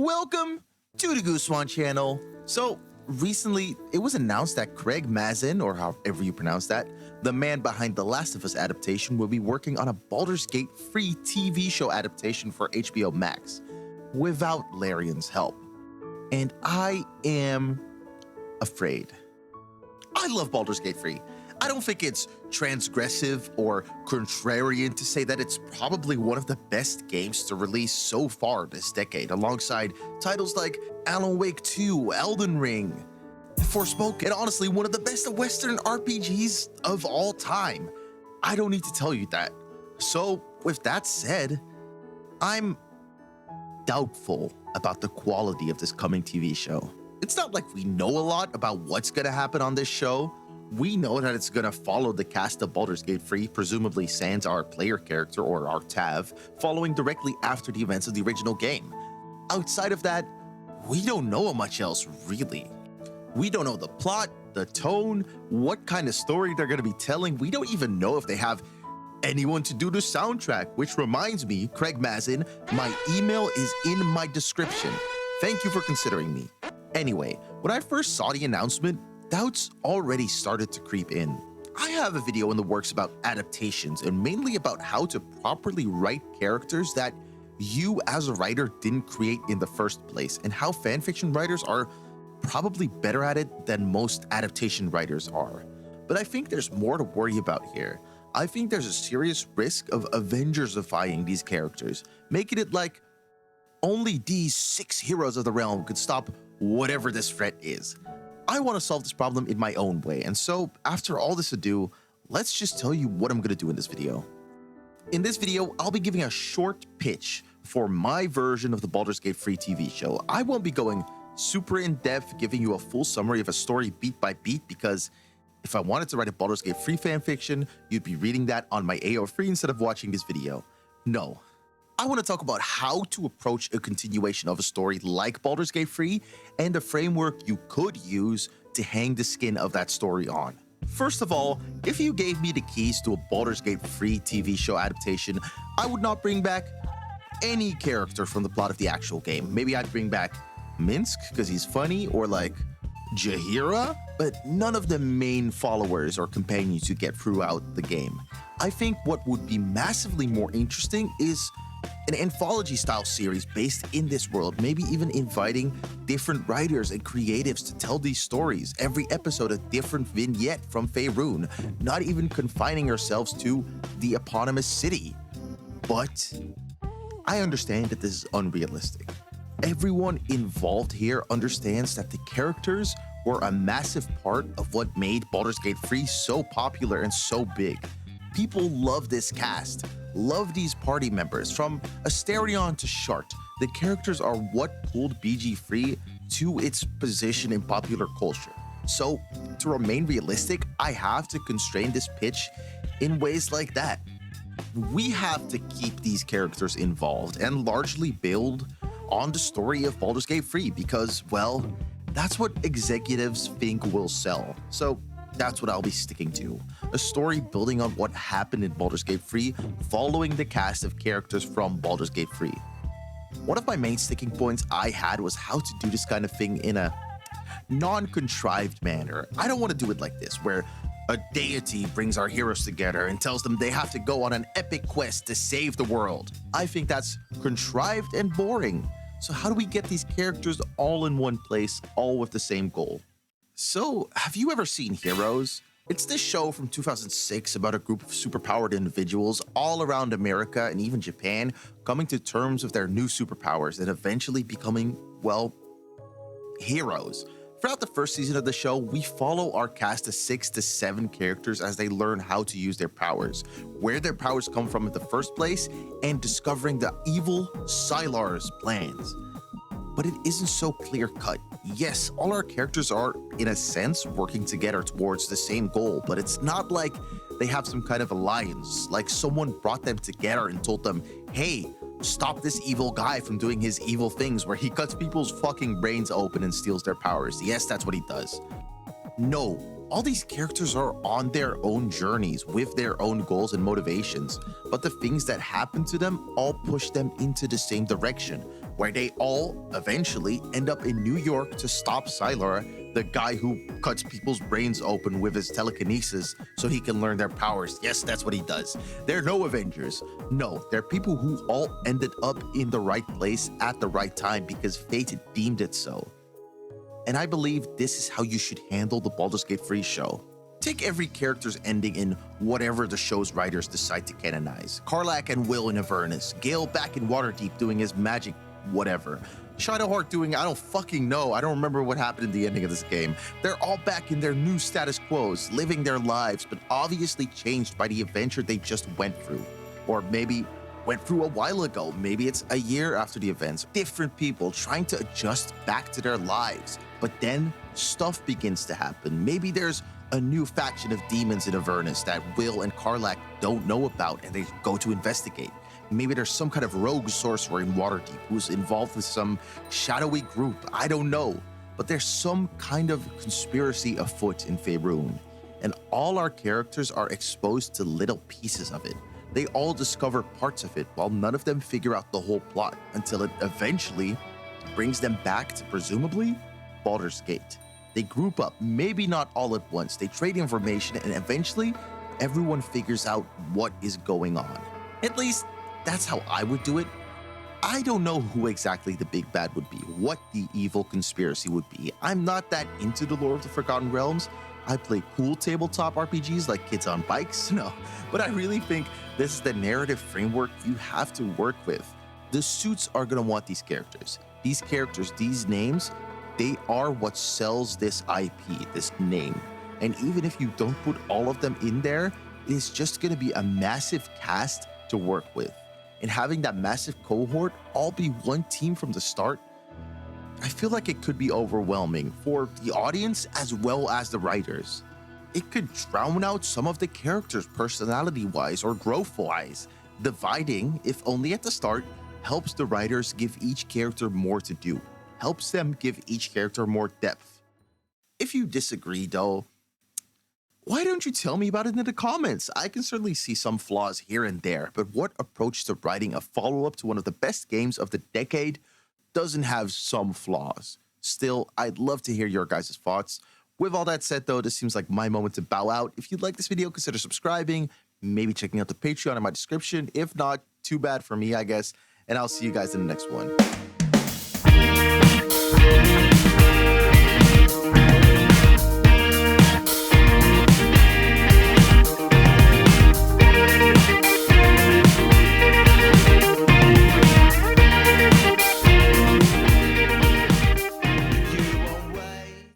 Welcome to the Goosewand channel. So recently it was announced that Craig Mazin, or however you pronounce that, the man behind the Last of Us adaptation, will be working on a Baldur's Gate free TV show adaptation for HBO Max without Larian's help. And I am afraid. I love Baldur's Gate free. I don't think it's transgressive or contrarian to say that it's probably one of the best games to release so far this decade, alongside titles like Alan Wake 2, Elden Ring, Forspoken, and honestly one of the best Western RPGs of all time. I don't need to tell you that. So with that said, I'm doubtful about the quality of this coming TV show. It's not like we know a lot about what's gonna happen on this show. We know that it's gonna follow the cast of Baldur's Gate 3, presumably sans our player character or our Tav, following directly after the events of the original game. Outside of that, we don't know much else, really. We don't know the plot, the tone, what kind of story they're gonna be telling. We don't even know if they have anyone to do the soundtrack, which reminds me, Craig Mazin, my email is in my description. Thank you for considering me. Anyway, when I first saw the announcement, doubts already started to creep in. I have a video in the works about adaptations and mainly about how to properly write characters that you as a writer didn't create in the first place, and how fanfiction writers are probably better at it than most adaptation writers are. But I think there's more to worry about here. I think there's a serious risk of Avengers-ifying these characters, making it like only these 6 heroes of the realm could stop whatever this threat is. I want to solve this problem in my own way, and so after all this ado, let's just tell you what I'm going to do in this video. In this video, I'll be giving a short pitch for my version of the Baldur's Gate free TV show. I won't be going super in-depth, giving you a full summary of a story beat by beat, because if I wanted to write a Baldur's Gate free fanfiction, you'd be reading that on my AO free instead of watching this video. No. I want to talk about how to approach a continuation of a story like Baldur's Gate 3 and the framework you could use to hang the skin of that story on. First of all, if you gave me the keys to a Baldur's Gate 3 TV show adaptation, I would not bring back any character from the plot of the actual game. Maybe I'd bring back Minsk because he's funny, or like Jaheira, but none of the main followers or companions you get throughout the game. I think what would be massively more interesting is an anthology-style series based in this world, maybe even inviting different writers and creatives to tell these stories. Every episode a different vignette from Faerun, not even confining ourselves to the eponymous city. But I understand that this is unrealistic. Everyone involved here understands that the characters were a massive part of what made Baldur's Gate 3 so popular and so big. People love this cast, love these party members, from Asterion to Shart. The characters are what pulled BG3 to its position in popular culture. So, to remain realistic, I have to constrain this pitch in ways like that. We have to keep these characters involved and largely build on the story of Baldur's Gate 3 because, well, that's what executives think will sell. So that's what I'll be sticking to. A story building on what happened in Baldur's Gate 3, following the cast of characters from Baldur's Gate 3. One of my main sticking points I had was how to do this kind of thing in a non-contrived manner. I don't want to do it like this, where a deity brings our heroes together and tells them they have to go on an epic quest to save the world. I think that's contrived and boring. So how do we get these characters all in one place, all with the same goal? So, have you ever seen Heroes? It's this show from 2006 about a group of superpowered individuals all around America and even Japan coming to terms with their new superpowers and eventually becoming, well, heroes. Throughout the first season of the show, we follow our cast of 6 to 7 characters as they learn how to use their powers, where their powers come from in the first place, and discovering the evil Sylar's plans. But it isn't so clear-cut. Yes, all our characters are, in a sense, working together towards the same goal, but it's not like they have some kind of alliance, like someone brought them together and told them, hey, stop this evil guy from doing his evil things where he cuts people's fucking brains open and steals their powers. Yes, that's what he does. No, all these characters are on their own journeys with their own goals and motivations, but the things that happen to them all push them into the same direction, where they all eventually end up in New York to stop Sylar, the guy who cuts people's brains open with his telekinesis so he can learn their powers. Yes, that's what he does. They're no Avengers. No, they're people who all ended up in the right place at the right time because fate deemed it so. And I believe this is how you should handle the Baldur's Gate free show. Take every character's ending in whatever the show's writers decide to canonize. Karlach and Will in Avernus, Gale back in Waterdeep doing his magic whatever. Shadowheart doing, I don't fucking know. I don't remember what happened in the ending of this game. They're all back in their new status quos, living their lives, but obviously changed by the adventure they just went through. Or maybe went through a while ago. Maybe it's a year after the events. Different people trying to adjust back to their lives. But then stuff begins to happen. Maybe there's a new faction of demons in Avernus that Will and Karlach don't know about and they go to investigate. Maybe there's some kind of rogue sorcerer in Waterdeep who's involved with some shadowy group. I don't know. But there's some kind of conspiracy afoot in Faerun. And all our characters are exposed to little pieces of it. They all discover parts of it while none of them figure out the whole plot until it eventually brings them back to presumably Baldur's Gate. They group up, maybe not all at once. They trade information and eventually everyone figures out what is going on. At least that's how I would do it. I don't know who exactly the big bad would be, what the evil conspiracy would be. I'm not that into the lore of the Forgotten Realms. I play cool tabletop RPGs like Kids on Bikes, no. But I really think this is the narrative framework you have to work with. The suits are gonna want these characters. These characters, these names, they are what sells this IP, this name. And even if you don't put all of them in there, it is just gonna be a massive cast to work with. And having that massive cohort all be one team from the start, I feel like it could be overwhelming for the audience as well as the writers. It could drown out some of the characters personality-wise or growth-wise. Dividing, if only at the start, helps the writers give each character more to do. Helps them give each character more depth. If you disagree though, why don't you tell me about it in the comments? I can certainly see some flaws here and there, but what approach to writing a follow-up to one of the best games of the decade doesn't have some flaws? Still, I'd love to hear your guys' thoughts. With all that said though, this seems like my moment to bow out. If you like this video, consider subscribing, maybe checking out the Patreon in my description. If not, too bad for me, I guess. And I'll see you guys in the next one.